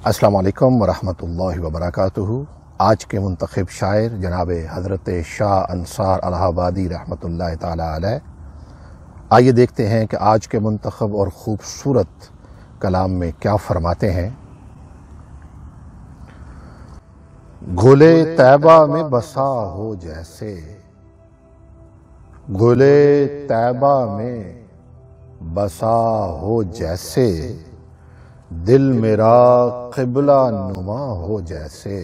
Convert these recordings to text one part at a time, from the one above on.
السلام علیکم ورحمۃ اللہ وبرکاتہ۔ آج کے منتخب شاعر جناب حضرت شاہ انصار الہ آبادی رحمۃ اللہ تعالی علیہ۔ آئیے دیکھتے ہیں کہ آج کے منتخب اور خوبصورت کلام میں کیا فرماتے ہیں۔ گلے طیبہ میں بسا ہو جیسے، گلے طیبہ میں بسا ہو جیسے، دل میرا قبلہ نما ہو جیسے۔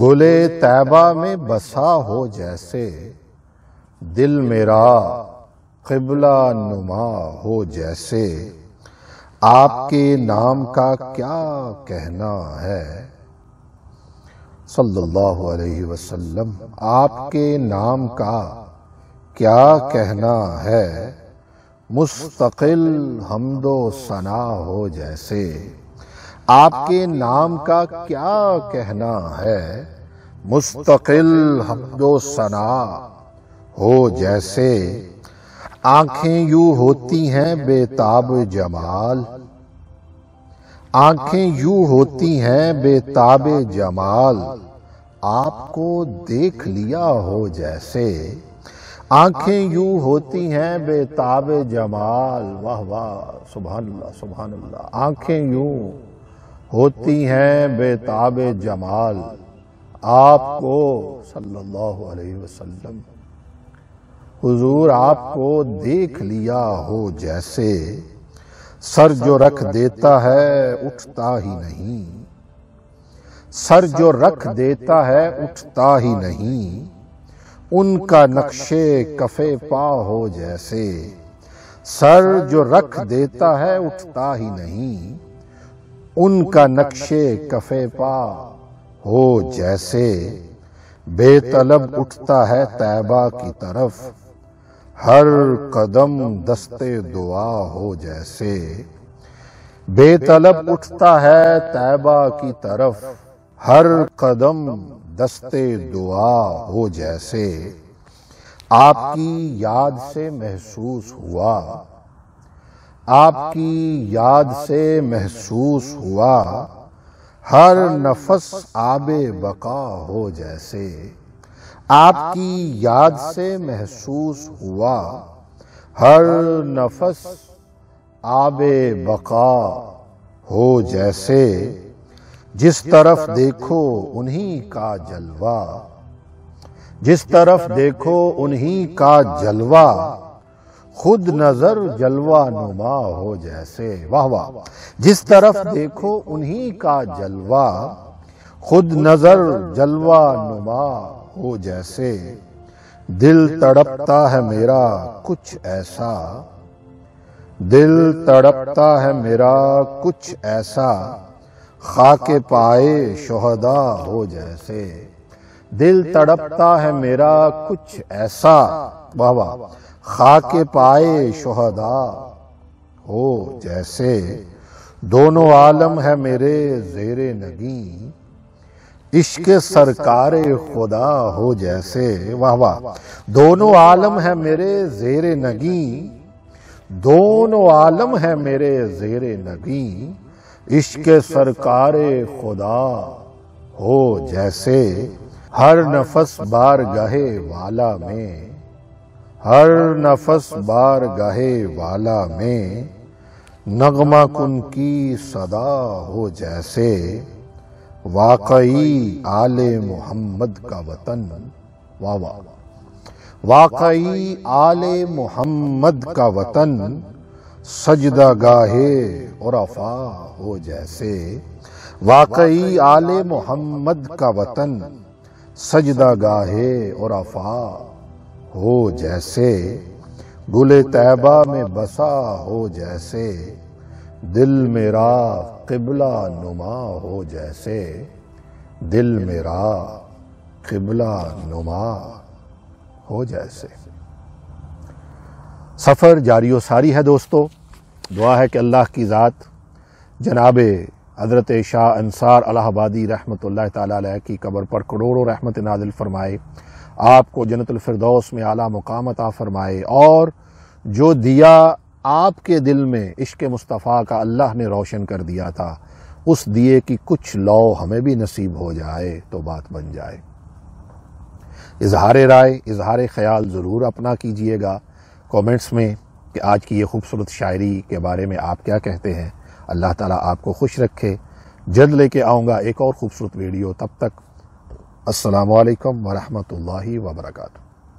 گلے طیبہ میں بسا ہو جیسے، دل میرا قبلہ نما ہو جیسے۔ آپ کے نام کا کیا کہنا ہے، صلی اللہ علیہ وسلم۔ آپ کے نام کا کیا کہنا ہے، مستقل حمد و ثنا ہو جیسے۔ آپ کے نام کا کیا کہنا ہے، مستقل حمد و ثنا ہو جیسے۔ آنکھیں یوں ہوتی ہیں بے تاب جمال، آنکھیں یوں ہوتی ہیں بے تاب جمال، آپ کو دیکھ لیا ہو جیسے۔ آنکھیں یوں ہوتی ہیں بے تاب جمال، واہ واہ، سبحان اللہ سبحان اللہ۔ آنکھیں یوں ہوتی ہیں بے تاب جمال، آپ کو صلی اللہ علیہ وسلم، حضور آپ کو دیکھ لیا ہو جیسے۔ سر جو رکھ دیتا ہے اٹھتا ہی نہیں، سر جو رکھ دیتا ہے اٹھتا ہی نہیں، ان کا نقش کف پا ہو جیسے۔ سر جو رکھ دیتا ہے اٹھتا ہی نہیں، ان کا نقش کف پا ہو جیسے۔ بے طلب اٹھتا ہے طیبہ کی طرف، ہر قدم دستے دعا ہو جیسے۔ بے طلب اٹھتا ہے طیبہ کی طرف، ہر قدم دستے دعا ہو جیسے۔ آپ کی یاد سے محسوس ہوا، آپ کی یاد سے محسوس ہوا، ہر نفس آب بقا ہو جیسے۔ آپ کی یاد سے محسوس ہوا، ہر نفس آب بقا ہو جیسے۔ جس طرف دیکھو انہی کا جلوہ، جس طرف دیکھو انہی کا جلوہ، خود نظر جلوہ نما ہو جیسے۔ واہ واہ، جس طرف دیکھو انہی کا جلوہ، خود نظر جلوہ نما ہو جیسے۔ دل تڑپتا ہے میرا کچھ ایسا، دل تڑپتا ہے میرا کچھ ایسا، خاک پائے شہداء ہو جیسے۔ دل تڑپتا ہے میرا کچھ ایسا، واہ واہ، خاک پائے شہداء ہو جیسے۔ دونوں عالم ہے میرے زیر نگیں، عشق سرکار خدا ہو جیسے۔ واہ واہ، دونوں عالم ہے میرے زیر نگیں، دونوں عالم ہے میرے زیر نگیں، عشق سرکار خدا ہو جیسے۔ ہر نفس بارگاہ والا میں، ہر نفس بارگاہ والا میں، نغمہ کن کی صدا ہو جیسے۔ واقعی آل محمد کا وطن، واہ واہ، واقعی آل محمد کا وطن، سجدہ گاہ عرفاء ہو جیسے۔ واقعی آل محمد کا وطن، سجدہ گاہ عرفاء ہو جیسے۔ گل طیبہ میں بسا ہو جیسے، دل میرا قبلہ نما ہو جیسے، دل میرا قبلہ نما ہو جیسے۔ سفر جاری و ساری ہے دوستو۔ دعا ہے کہ اللہ کی ذات جناب حضرت شاہ انصار الہ آبادی رحمۃ اللہ تعالی علیہ کی قبر پر کروڑوں رحمت نازل فرمائے، آپ کو جنت الفردوس میں اعلیٰ مقام عطا فرمائے، اور جو دیا آپ کے دل میں عشق مصطفیٰ کا اللہ نے روشن کر دیا تھا، اس دیے کی کچھ لو ہمیں بھی نصیب ہو جائے تو بات بن جائے۔ اظہار رائے، اظہار خیال ضرور اپنا کیجئے گا کومنٹس میں کہ آج کی یہ خوبصورت شاعری کے بارے میں آپ کیا کہتے ہیں۔ اللہ تعالیٰ آپ کو خوش رکھے۔ جلد لے کے آؤں گا ایک اور خوبصورت ویڈیو، تب تک السلام علیکم ورحمۃ اللہ وبرکاتہ۔